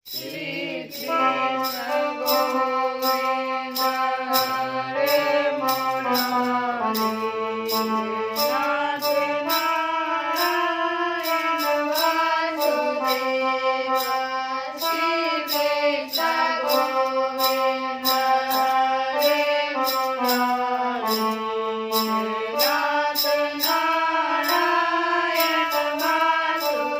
Shri Krishna Govinda Hare Murari Radhe Narayana Vasudeva Shri Krishna Govinda Hare Murari Radhe Narayana Vasudeva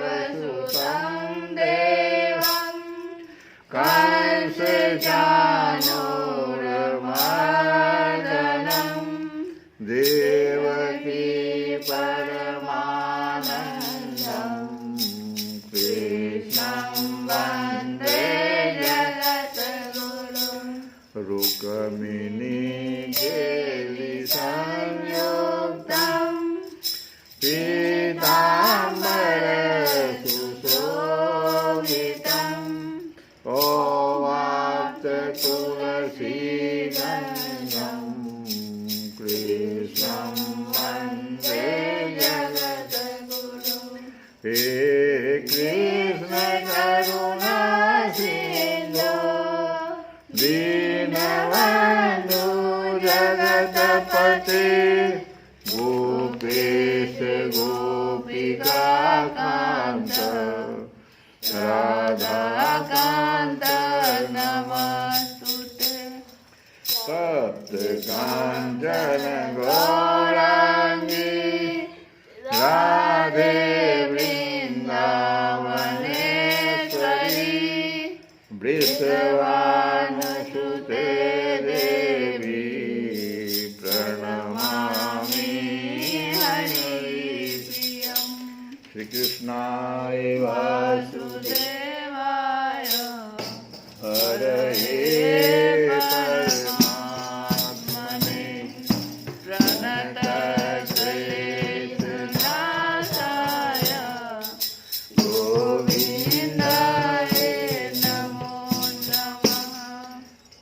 वसुदेवसुतं देवं कंसचाणूरमर्दनं देवकी परमानन्दं कृष्णं वन्दे जगद्गुरुं रुक्मिणीकेलिसंयुक्तं पीताम्बरसुशोभितं ओवाप्ततुलसीगन्धं कृष्णं वन्दे जगद्गुरुं हे कृष्ण करुणा सिन्धो दीनबन्धो जगत्पते गोपेश गोपिकान्त राधाकान्त नमस्तुते सप्तकाञ्चन गौराङ्गी राधे वृन्दावनेश्वरी वृषभानुसुते देवी प्रणमामि हरिप्रियम् श्री कृष्णाय वासुदेवाय हरये परमात्मने प्रणतक्लेशनाशाय गोविन्दाय नमो नमः।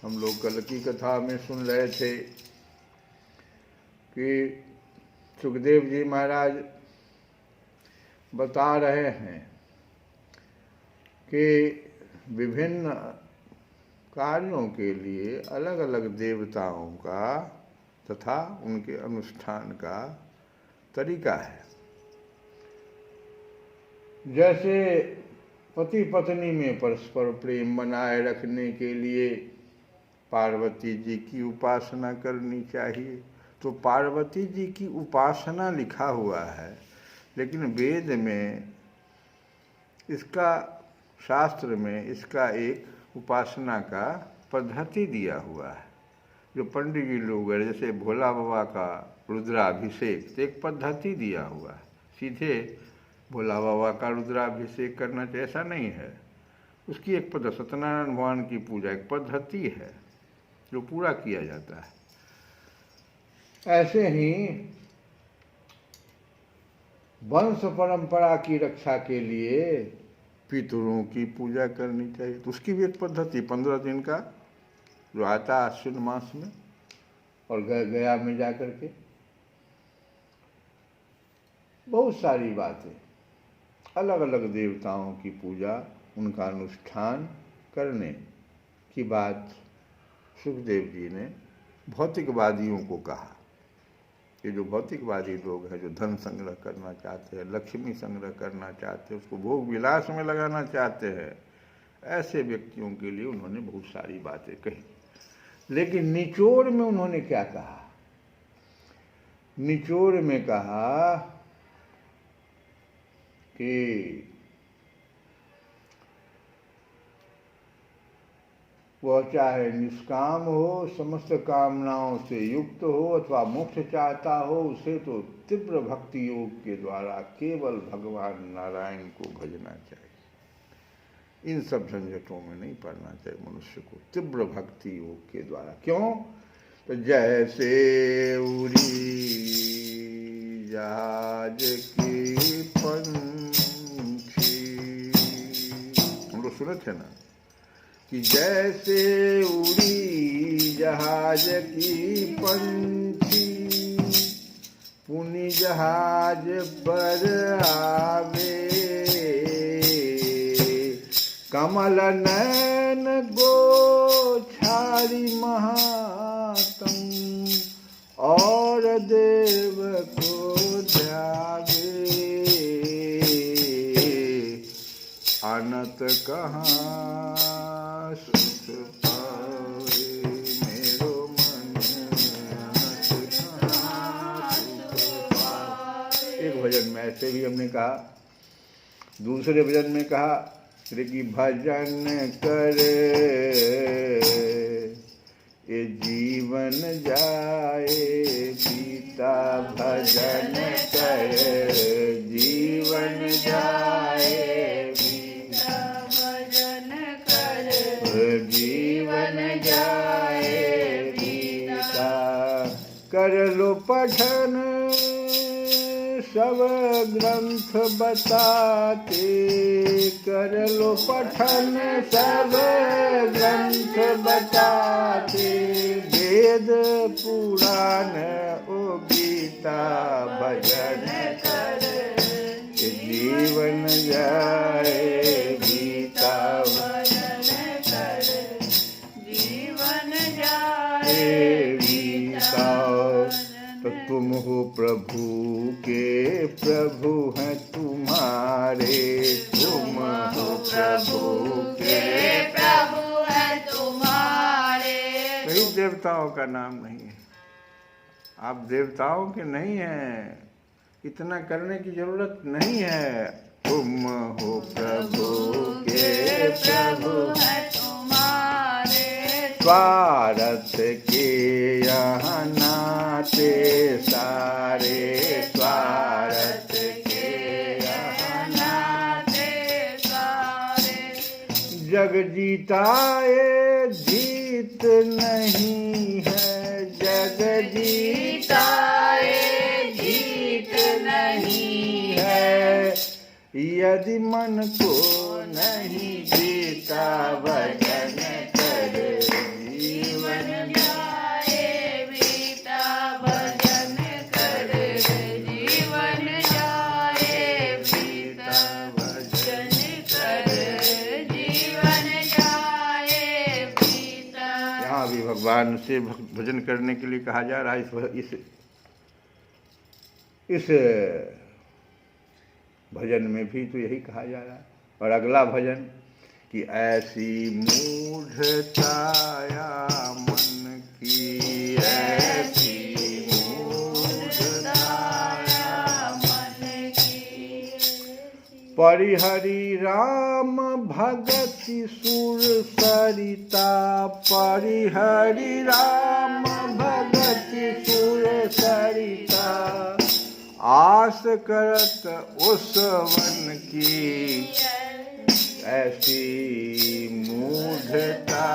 हम लोग कल की कथा में सुन रहे थे कि सुखदेव जी महाराज बता रहे हैं कि विभिन्न कार्यों के लिए अलग अलग देवताओं का तथा उनके अनुष्ठान का तरीका है। जैसे पति पत्नी में परस्पर प्रेम बनाए रखने के लिए पार्वती जी की उपासना करनी चाहिए, तो पार्वती जी की उपासना लिखा हुआ है, लेकिन वेद में इसका, शास्त्र में इसका एक उपासना का पद्धति दिया हुआ है। जो पंडित जी लोग हैं, जैसे भोला बाबा का रुद्राभिषेक, तो एक पद्धति दिया हुआ है। सीधे भोला बाबा का रुद्राभिषेक करना चाहिए ऐसा नहीं है, उसकी एक पद्धति, सत्यनारायण भगवान की पूजा एक पद्धति है जो पूरा किया जाता है। ऐसे ही वंश परंपरा की रक्षा के लिए पितरों की पूजा करनी चाहिए, तो उसकी भी एक पद्धति 15 दिन का जो आता है आश्विन मास में, और गया में जाकर के बहुत सारी बातें, अलग अलग देवताओं की पूजा, उनका अनुष्ठान करने की बात सुखदेव जी ने भौतिकवादियों को कहा। ये जो भौतिकवादी लोग हैं, जो धन संग्रह करना चाहते हैं, लक्ष्मी संग्रह करना चाहते हैं, उसको भोग विलास में लगाना चाहते हैं, ऐसे व्यक्तियों के लिए उन्होंने बहुत सारी बातें कही। लेकिन निचोड़ में उन्होंने क्या कहा? निचोड़ में कहा कि वह चाहे निष्काम हो, समस्त कामनाओं से युक्त हो, अथवा मोक्ष चाहता हो, उसे तो तीव्र भक्ति योग के द्वारा केवल भगवान नारायण को भजना चाहिए। इन सब झंझटों में नहीं पड़ना चाहिए मनुष्य को, तीव्र भक्ति योग के द्वारा। क्यों? तो जैसे उड़ी जहाज की पंछी, हम लोग सुने थे ना कि जैसे उड़ी जहाज की पंछी, पुनि जहाज पर आवे, कमल नैन गोछारी महातम, और देव को ध्यावे, अनंत कहाँ सुख पावे, मेरो मन अनंत कहाँ सुख पावे। एक भजन में ऐसे भी हमने कहा, दूसरे भजन में कहा कि भजन करे ये जीवन जाए बीता, भजन करे जीवन जाए बीता, भजन करे जीवन जाए बीता। कर लो पठन सब ग्रंथ बताते, कर लो पठन सब ग्रंथ बताते, वेद पुराण ओ गीता, भजन कर जीवन जाए गीता, भजन कर जीवन जाए गीता। तो तुम हो प्रभु के प्रभु हैं तुम्हारे, तुम हो प्रभु के प्रभु है तुम्हारे। कई देवताओं का नाम नहीं है, आप देवताओं के नहीं हैं, इतना करने की जरूरत नहीं है। तुम हो प्रभु के प्रभु है तुम्हारे, स्वार्थ के यहाँ नाते सारे, स्वार्थ के यहाँ नाते सारे, जग जीताए जीत नहीं है, जग जीताए जीत नहीं है, यदि मन को नहीं जीता भजन कर जीवन जाए बीता, भजन कर जीवन जाए बीता, भजन कर जीवन जाए बीता। यहाँ भी भगवान से भजन करने के लिए कहा जा रहा है। इस इस भजन में भी तो यही कहा जा रहा है। और अगला भजन कि ऐसी मूढ़ताया मन की, ऐसी मूढ़ताया मन की, परिहरि राम भगति सुर सरिता, परिहरि राम भगति सुर सरिता, आस करत उस वन की, ऐसी मूढ़ताया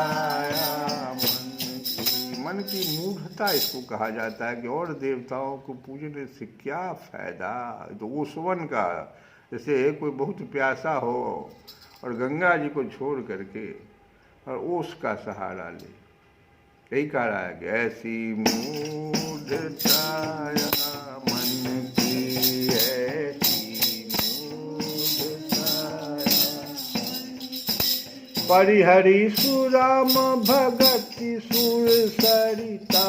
मन की मूढ़ता इसको कहा जाता है कि और देवताओं को पूजने से क्या फायदा। तो उस वन का, जैसे कोई बहुत प्यासा हो और गंगा जी को छोड़ करके और ओस का सहारा ले, यही कह रहा है कि ऐसी मूढ़ताया मन की, ऐसी परिहरि सुराम भगति सुर सरिता,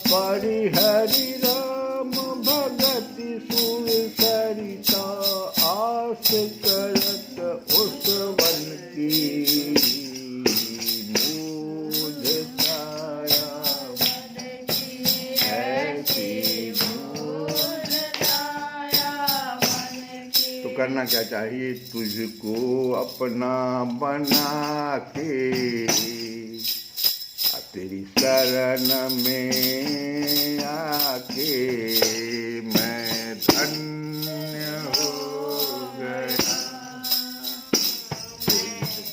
परिहरि राम भगति सुर सरिता, आस करत उस वन की, मूढ़ताया मन की, ऐसी मूढ़ताया मन की। तो करना क्या चाहिए? तुझको अपना बना के तेरी शरण में आके मैं धन्य हो गया,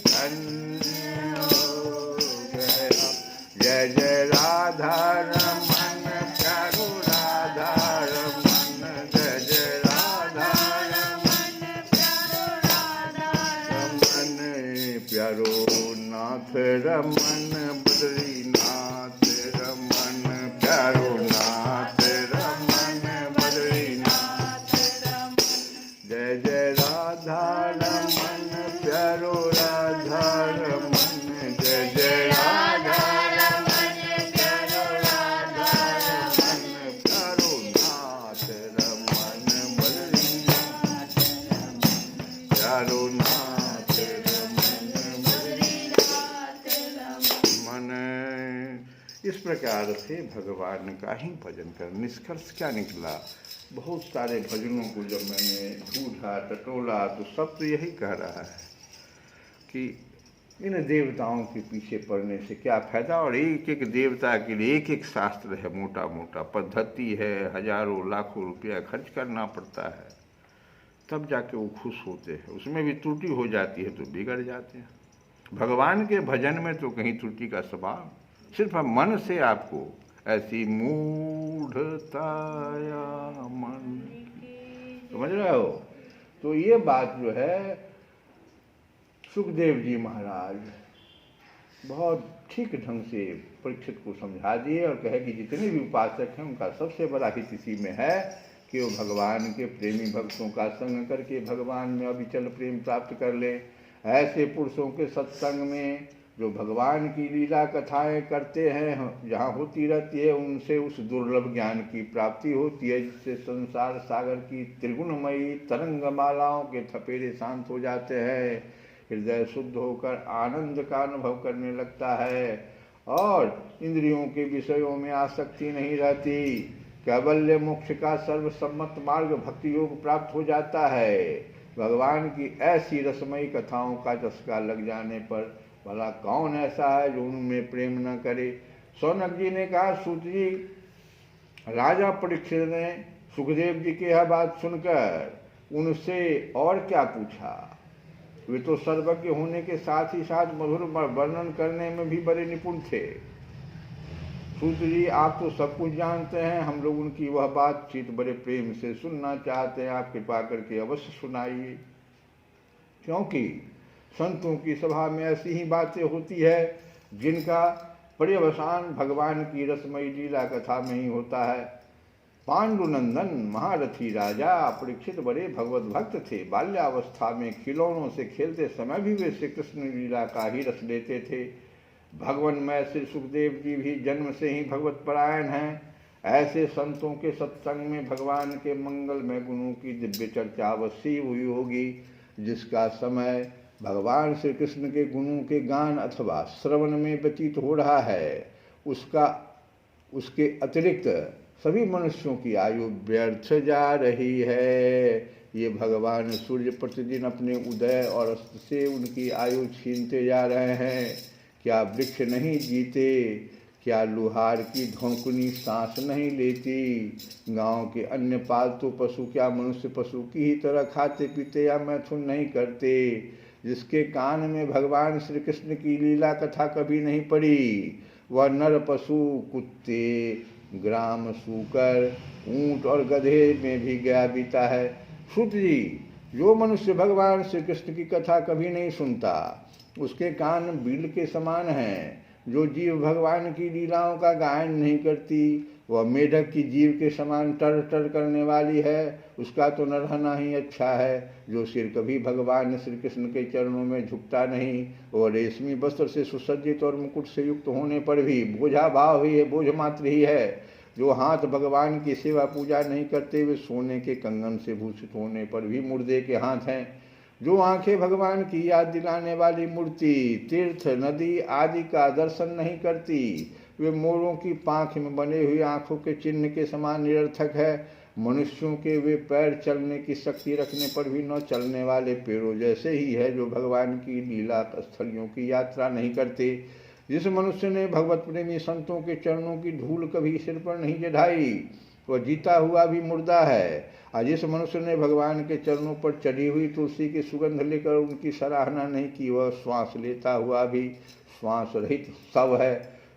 धन्य हो गया। जय जय राधा रमन प्यारो राधा रमन, जय जय राधा रमन प्यारो नाथ रमन, बद्रीनाथ रमन प्यारो नाथ रमन, बद्रीनाथ रमन। जय जय राधा रमन प्यारो राधा रमन, जय जय राधा रमन प्यारो राधा रमन, प्यारो नाथ रमन, बद्रीनाथ रमन, प्यारो नाथ रमन, बद्रीनाथ रमन। इस प्रकार से भगवान का ही भजन कर निष्कर्ष क्या निकला? बहुत सारे भजनों को जब मैंने ढूंढा टटोला तो सब तो यही कह रहा है कि इन देवताओं के पीछे पड़ने से क्या फायदा। और एक एक देवता के लिए एक एक शास्त्र है, मोटा मोटा पद्धति है, हजारों लाखों रुपया खर्च करना पड़ता है, तब जाके वो खुश होते हैं। उसमें भी त्रुटि हो जाती है तो बिगड़ जाते हैं। भगवान के भजन में तो कहीं त्रुटि का स्वभाव, सिर्फ मन से आपको ऐसी मूढ़ताया मन, समझ रहे हो? तो ये बात जो है सुखदेव जी महाराज बहुत ठीक ढंग से परीक्षित को समझा दिए और कहे कि जितने भी उपासक हैं उनका सबसे बड़ा हित इसी में है कि वो भगवान के प्रेमी भक्तों का संग करके भगवान में अविचल प्रेम प्राप्त कर ले। ऐसे पुरुषों के सत्संग में जो भगवान की लीला कथाएं करते हैं, जहाँ होती रहती है, उनसे उस दुर्लभ ज्ञान की प्राप्ति होती है जिससे संसार सागर की त्रिगुणमयी तरंगमालाओं के थपेड़े शांत हो जाते हैं, हृदय शुद्ध होकर आनंद का अनुभव करने लगता है और इंद्रियों के विषयों में आसक्ति नहीं रहती। कैवल्य मोक्ष का सर्वसम्मत मार्ग भक्ति योग प्राप्त हो जाता है। भगवान की ऐसी रसमयी कथाओं का चस्का लग जाने पर भला कौन ऐसा है जो उनमें प्रेम न करे। शौनक जी ने कहा, सूत जी, राजा परीक्षित ने सुखदेव जी की यह बात सुनकर उनसे और क्या पूछा। वे तो सर्वज्ञ होने के साथ ही साथ मधुर वर्णन करने में भी बड़े निपुण थे। सूत जी, आप तो सब कुछ जानते हैं, हम लोग उनकी वह बातचीत बड़े प्रेम से सुनना चाहते हैं, आप कृपा करके अवश्य सुनाइए। क्योंकि संतों की सभा में ऐसी ही बातें होती है जिनका पर्यवसान भगवान की रसमयी लीला कथा में ही होता है। पांडुनंदन महारथी राजा परीक्षित बड़े भगवत भक्त थे। बाल्यावस्था में खिलौनों से खेलते समय भी वे श्री कृष्ण लीला का ही रस लेते थे। भगवान में श्री सुखदेव जी भी जन्म से ही भगवत परायण हैं। ऐसे संतों के सत्संग में भगवान के मंगलमय गुणों की दिव्य चर्चा अवश्य हुई होगी, जिसका समय भगवान श्री कृष्ण के गुणों के गान अथवा श्रवण में व्यतीत हो रहा है, उसके अतिरिक्त सभी मनुष्यों की आयु व्यर्थ जा रही है। ये भगवान सूर्य प्रतिदिन अपने उदय और अस्त से उनकी आयु छीनते जा रहे हैं। क्या वृक्ष नहीं जीते? क्या लुहार की धौंकनी सांस नहीं लेती? गांव के अन्य पालतू पशु क्या मनुष्य पशु की ही तरह खाते पीते या मैथुन नहीं करते? जिसके कान में भगवान श्री कृष्ण की लीला कथा कभी नहीं पड़ी, वह नर पशु, कुत्ते, ग्राम, सूकर, ऊंट और गधे में भी गया बीता है। सूत जी, जो मनुष्य भगवान श्री कृष्ण की कथा कभी नहीं सुनता, उसके कान बील के समान हैं। जो जीव भगवान की लीलाओं का गायन नहीं करती, वह मेढक की जीव के समान टर टर करने वाली है। उसका तो न रहना ही अच्छा है। जो सिर कभी भगवान श्री कृष्ण के चरणों में झुकता नहीं, वह रेशमी वस्त्र से सुसज्जित और मुकुट से युक्त होने पर भी बोझा भाव ही है, बोझ मात्र ही है। जो हाथ भगवान की सेवा पूजा नहीं करते, वे सोने के कंगन से भूषित होने पर भी मुर्दे के हाथ हैं। जो आंखें भगवान की याद दिलाने वाली मूर्ति, तीर्थ, नदी आदि का दर्शन नहीं करती, वे मोरों की पाँख में बने हुए आंखों के चिन्ह के समान निरर्थक है। मनुष्यों के वे पैर चलने की शक्ति रखने पर भी न चलने वाले पैरों जैसे ही है, जो भगवान की लीला स्थलियों की यात्रा नहीं करते। जिस मनुष्य ने भगवत प्रेमी संतों के चरणों की धूल कभी सिर पर नहीं चढ़ाई, वह जीता हुआ भी मुर्दा है। और जिस मनुष्य ने भगवान के चरणों पर चढ़ी हुई तुलसी की सुगंध लेकर उनकी सराहना नहीं की, वह श्वास लेता हुआ भी श्वास रहित शव है।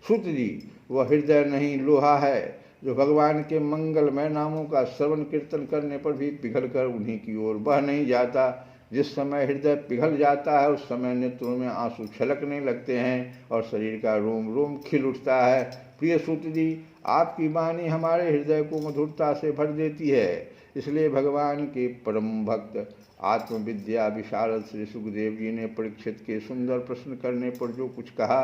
सूत जी, वह हृदय नहीं लोहा है, जो भगवान के मंगलमय नामों का श्रवण कीर्तन करने पर भी पिघल कर उन्हीं की ओर बह नहीं जाता। जिस समय हृदय पिघल जाता है, उस समय नेत्रों में आंसू छलकने लगते हैं और शरीर का रोम रोम खिल उठता है। प्रिय सूत जी, आपकी वाणी हमारे हृदय को मधुरता से भर देती है। इसलिए भगवान के परम भक्त आत्मविद्या विशारद श्री सुखदेव जी ने परीक्षित के सुंदर प्रश्न करने पर जो कुछ कहा,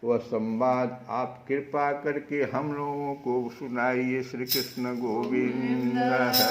वह संवाद आप कृपा करके हम लोगों को सुनाइए। श्री कृष्ण गोविंद है।